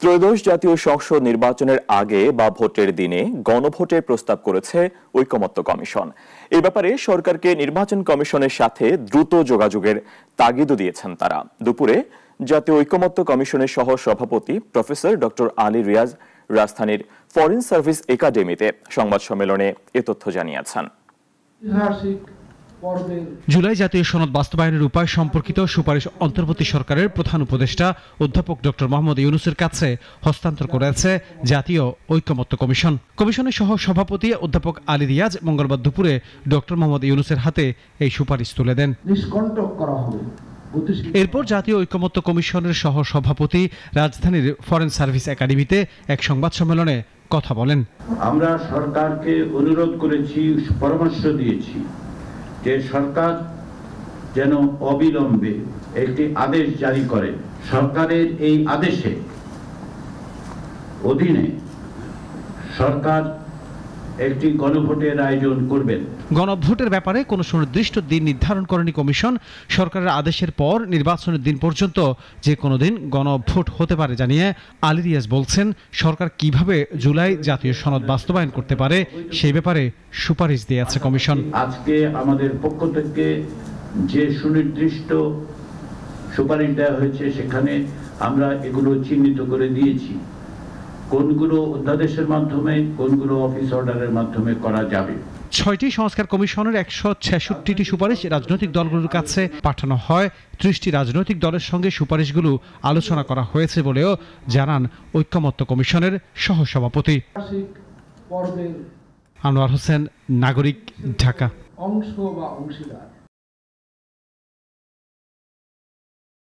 ত্রয়োদশ জাতীয় সংসদ নির্বাচনের আগে বা ভোটের দিনে গণভোটের প্রস্তাব করেছে ঐকমত্য কমিশন। এই ব্যাপারে সরকারকে নির্বাচন কমিশনের সাথে দ্রুত যোগাযোগের তাগিদও দিয়েছেন তারা। দুপুরে জাতীয় ঐকমত্য কমিশনের সহ সভাপতি প্রফেসর ডক্টর আলী রিয়াজ রাজধানীর ফরেন সার্ভিস একাডেমিতে সংবাদ সম্মেলনে এ তথ্য জানিয়েছেন। জুলাই জাতীয় সনদ বাস্তবায়নের উপায় সম্পর্কিত সুপারিশ অন্তর্বর্তী সরকারের প্রধান উপদেষ্টা অধ্যাপক ডক্টর মোহাম্মদ ইউনূসের কাছে হস্তান্তর করেছে জাতীয় ঐকমত্য কমিশন। কমিশনের সহ সভাপতি অধ্যাপক আলী রিয়াজ মঙ্গলবার দুপুরে ডক্টর মোহাম্মদ ইউনূসের হাতে এই সুপারিশ তুলে দেন। এরপর জাতীয় ঐকমত্য কমিশনের সহ সভাপতি রাজধানীর ফরেন সার্ভিস একাডেমিতে এক সংবাদ সম্মেলনে কথা বলেন। আমরা সরকারকে অনুরোধ করেছি, পরামর্শ দিয়েছি যে সরকার যেন অবিলম্বে একটি আদেশ জারি করে। সরকারের এই আদেশে অধীনে সরকার একটি গণভোটের আয়োজন করবেন। গণভোটের ব্যাপারে কোনো সুনির্দিষ্ট দিন নির্ধারণ করেনি কমিশন। সরকারের আদেশের পর নির্বাচনের দিন পর্যন্ত যে কোনো দিন গণভোট হতে পারে জানিয়ে আলী রিয়াজ বলছেন, সরকার কিভাবে জুলাই জাতীয় সনদ বাস্তবায়ন করতে পারে সেই ব্যাপারে সুপারিশ দিয়েছে কমিশন। আজকে আমাদের পক্ষ থেকে যে সুনির্দিষ্ট সুপারিশ দেওয়া হয়েছে সেখানে আমরা এগুলো চিহ্নিত করে দিয়েছি, কোনগুলো অধ্যাদেশের মাধ্যমে, কোনগুলো অফিস অর্ডারের মাধ্যমে করা যাবে। ৬টি সংস্কার কমিশনের ১৬৬টি সুপারিশ রাজনৈতিক দলগুলোর কাছে পাঠানো হয়। ৩০টি রাজনৈতিক দলের সঙ্গে সুপারিশগুলো আলোচনা করা হয়েছে বলেও জানান ঐকমত্য কমিশনের সহসভাপতি আনোয়ার হোসেন, নাগরিক, ঢাকা।